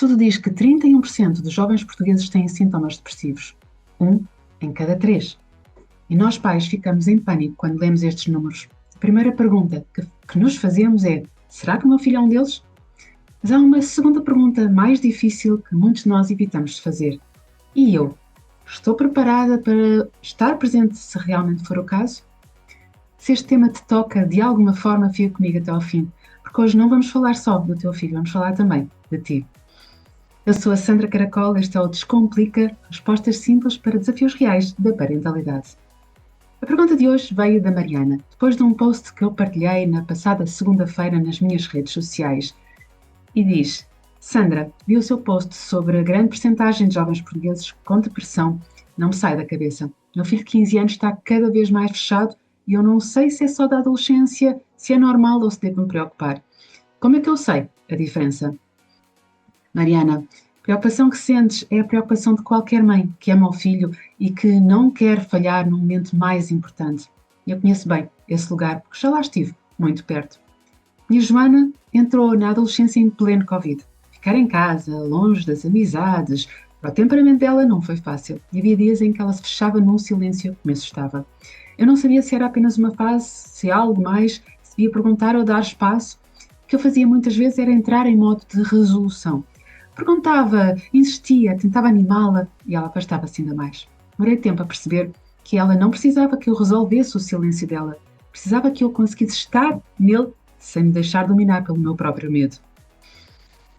estudo diz que 31% dos jovens portugueses têm sintomas depressivos. 1 em cada 3. E nós pais ficamos em pânico quando lemos estes números. A primeira pergunta que nos fazemos é: será que o meu filho é um deles? Mas há uma segunda pergunta mais difícil que muitos de nós evitamos de fazer. E eu? Estou preparada para estar presente se realmente for o caso? Se este tema te toca, de alguma forma, fica comigo até ao fim, porque hoje não vamos falar só do teu filho, vamos falar também de ti. Eu sou a Sandra Caracol, este é o Descomplica, respostas simples para desafios reais da parentalidade. A pergunta de hoje veio da Mariana, depois de um post que eu partilhei na passada segunda-feira nas minhas redes sociais. E diz: Sandra, vi o seu post sobre a grande percentagem de jovens portugueses com depressão. Não me sai da cabeça. Meu filho de 15 anos está cada vez mais fechado e eu não sei se é só da adolescência, se é normal ou se devo me preocupar. Como é que eu sei a diferença? Mariana, a preocupação que sentes é a preocupação de qualquer mãe que ama o filho e que não quer falhar no momento mais importante. Eu conheço bem esse lugar porque já lá estive, muito perto. Minha Joana entrou na adolescência em pleno Covid. Ficar em casa, longe das amizades, para o temperamento dela não foi fácil. E havia dias em que ela se fechava num silêncio que me assustava. Eu não sabia se era apenas uma fase, se algo mais, se devia perguntar ou dar espaço. O que eu fazia muitas vezes era entrar em modo de resolução. Perguntava, insistia, tentava animá-la e ela afastava-se ainda mais. Demorei tempo a perceber que ela não precisava que eu resolvesse o silêncio dela. Precisava que eu conseguisse estar nele sem me deixar dominar pelo meu próprio medo.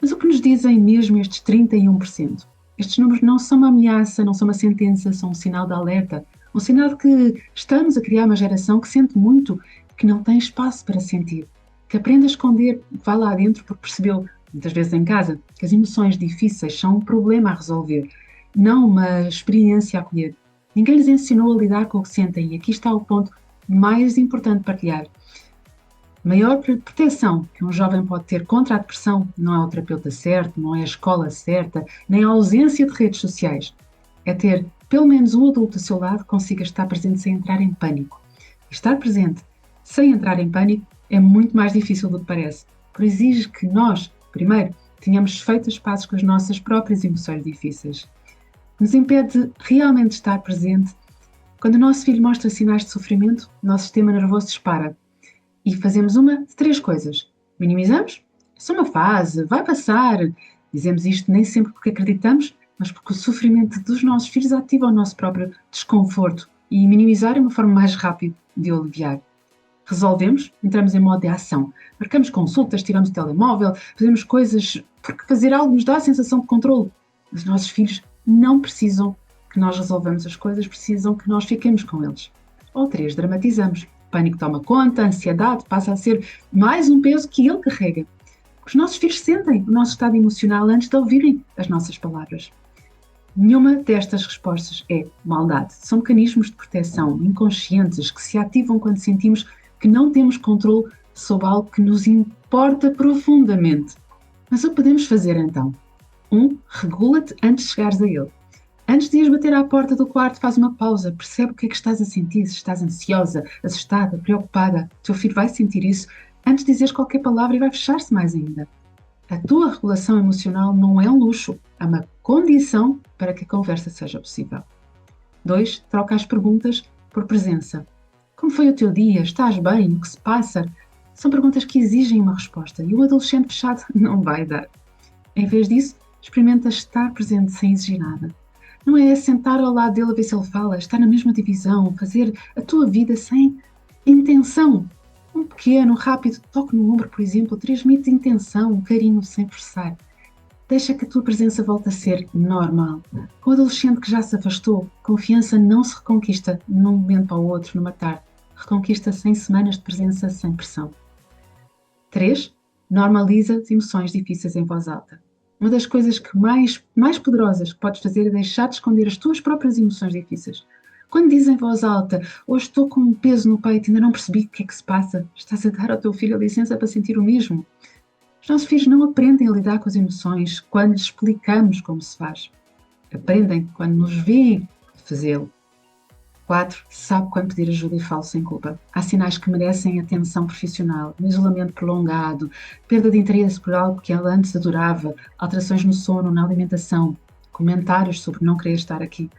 Mas o que nos dizem mesmo estes 31%? Estes números não são uma ameaça, não são uma sentença, são um sinal de alerta. Um sinal de que estamos a criar uma geração que sente muito, que não tem espaço para sentir, que aprende a esconder o que vai lá dentro porque percebeu, muitas vezes em casa, que as emoções difíceis são um problema a resolver, não uma experiência a acolher. Ninguém lhes ensinou a lidar com o que sentem e aqui está o ponto mais importante de partilhar. A maior proteção que um jovem pode ter contra a depressão não é o terapeuta certo, não é a escola certa, nem a ausência de redes sociais. É ter pelo menos um adulto ao seu lado que consiga estar presente sem entrar em pânico. E estar presente sem entrar em pânico é muito mais difícil do que parece, porque exige que nós, primeiro, tenhamos feito as pazes com as nossas próprias emoções difíceis. Nos impede de realmente estar presente. Quando o nosso filho mostra sinais de sofrimento, o nosso sistema nervoso dispara. E fazemos uma de 3 coisas. Minimizamos, é só uma fase, vai passar. Dizemos isto nem sempre porque acreditamos, mas porque o sofrimento dos nossos filhos ativa o nosso próprio desconforto. E minimizar é uma forma mais rápida de o aliviar. Resolvemos, entramos em modo de ação. Marcamos consultas, tiramos o telemóvel, fazemos coisas porque fazer algo nos dá a sensação de controle. Os nossos filhos não precisam que nós resolvamos as coisas, precisam que nós fiquemos com eles. Ou 3, dramatizamos. O pânico toma conta, a ansiedade passa a ser mais um peso que ele carrega. Os nossos filhos sentem o nosso estado emocional antes de ouvirem as nossas palavras. Nenhuma destas respostas é maldade. São mecanismos de proteção inconscientes que se ativam quando sentimos que não temos controle sobre algo que nos importa profundamente. Mas o que podemos fazer então? 1. Regula-te antes de chegares a ele. Antes de ires bater à porta do quarto, faz uma pausa, percebe o que é que estás a sentir, se estás ansiosa, assustada, preocupada. O teu filho vai sentir isso antes de dizeres qualquer palavra e vai fechar-se mais ainda. A tua regulação emocional não é um luxo, é uma condição para que a conversa seja possível. 2. Troca as perguntas por presença. Como foi o teu dia? Estás bem? O que se passa? São perguntas que exigem uma resposta e o adolescente fechado não vai dar. Em vez disso, experimenta estar presente sem exigir nada. Não é sentar ao lado dele a ver se ele fala, estar na mesma divisão, fazer a tua vida sem intenção. Um pequeno, rápido toque no ombro, por exemplo, transmite intenção, um carinho sem forçar. Deixa que a tua presença volte a ser normal. Com o adolescente que já se afastou, confiança não se reconquista num momento para o outro, numa tarde. Reconquista-se em semanas de presença sem pressão. 3. Normaliza as emoções difíceis em voz alta. Uma das coisas que mais poderosas que podes fazer é deixar de esconder as tuas próprias emoções difíceis. Quando dizes em voz alta, hoje estou com um peso no peito e ainda não percebi o que é que se passa, estás a dar ao teu filho a licença para sentir o mesmo. Os nossos filhos não aprendem a lidar com as emoções quando lhes explicamos como se faz. Aprendem quando nos veem fazê-lo. 4. Sabe quando pedir ajuda e fala sem culpa. Há sinais que merecem atenção profissional, um isolamento prolongado, perda de interesse por algo que ela antes adorava, alterações no sono, na alimentação, comentários sobre não querer estar aqui.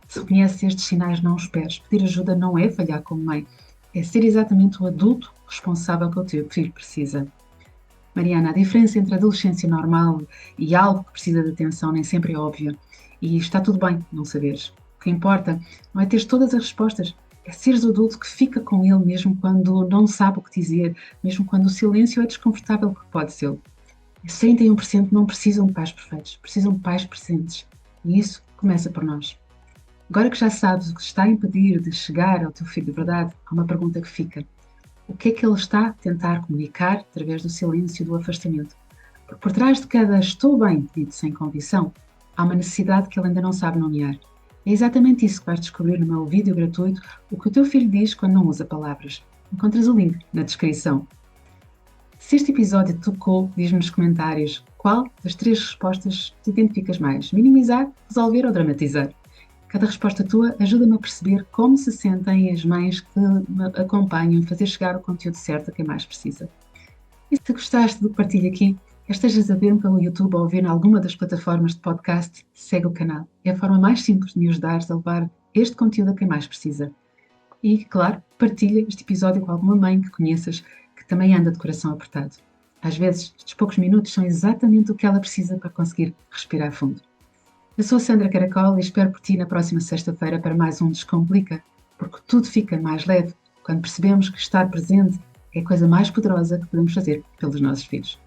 Se reconheces estes sinais, não os esperes. Pedir ajuda não é falhar como mãe, é ser exatamente o adulto responsável que o teu filho precisa. Mariana, a diferença entre adolescência normal e algo que precisa de atenção nem sempre é óbvia. E está tudo bem não saberes. O que importa não é teres todas as respostas, é seres o adulto que fica com ele mesmo quando não sabe o que dizer, mesmo quando o silêncio é desconfortável, porque pode ser. Esses 31% não precisam de pais perfeitos, precisam de pais presentes. E isso começa por nós. Agora que já sabes o que está a impedir de chegar ao teu filho de verdade, há uma pergunta que fica. O que é que ele está a tentar comunicar através do silêncio e do afastamento? Porque por trás de cada estou bem dito sem convicção, há uma necessidade que ele ainda não sabe nomear. É exatamente isso que vais descobrir no meu vídeo gratuito, o que o teu filho diz quando não usa palavras. Encontras o link na descrição. Se este episódio te tocou, diz-me nos comentários qual das 3 respostas te identificas mais: minimizar, resolver ou dramatizar. Cada resposta tua ajuda-me a perceber como se sentem as mães que me acompanham a fazer chegar o conteúdo certo a quem mais precisa. E se gostaste do que partilho aqui, estejas a ver-me pelo YouTube ou a ver em alguma das plataformas de podcast, segue o canal. É a forma mais simples de me ajudares a levar este conteúdo a quem mais precisa. E, claro, partilha este episódio com alguma mãe que conheças que também anda de coração apertado. Às vezes, estes poucos minutos são exatamente o que ela precisa para conseguir respirar fundo. Eu sou a Sandra Caracol e espero por ti na próxima sexta-feira para mais um Descomplica, porque tudo fica mais leve quando percebemos que estar presente é a coisa mais poderosa que podemos fazer pelos nossos filhos.